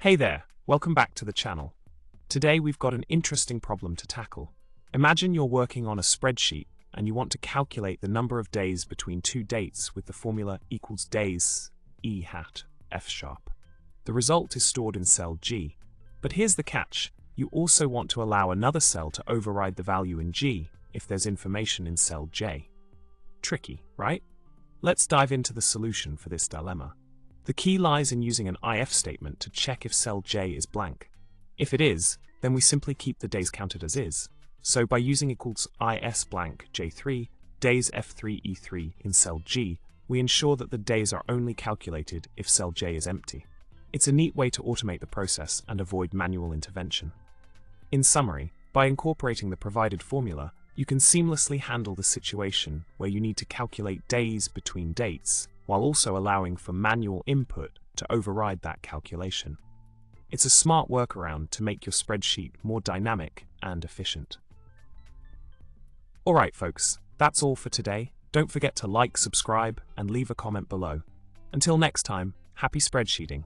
Hey there, welcome back to the channel. Today we've got an interesting problem to tackle. Imagine you're working on a spreadsheet and you want to calculate the number of days between two dates with the formula equals days E hat F sharp. The result is stored in cell G. But here's the catch, you also want to allow another cell to override the value in G if there's information in cell J. Tricky, right? Let's dive into the solution for this dilemma. The key lies in using an if statement to check if cell J is blank. If it is, then we simply keep the days counted as is. So by using equals is blank J3, days F3 E3 in cell G, we ensure that the days are only calculated if cell J is empty. It's a neat way to automate the process and avoid manual intervention. In summary, by incorporating the provided formula, you can seamlessly handle the situation where you need to calculate days between dates, while also allowing for manual input to override that calculation. It's a smart workaround to make your spreadsheet more dynamic and efficient. Alright folks, that's all for today. Don't forget to like, subscribe, and leave a comment below. Until next time, happy spreadsheeting.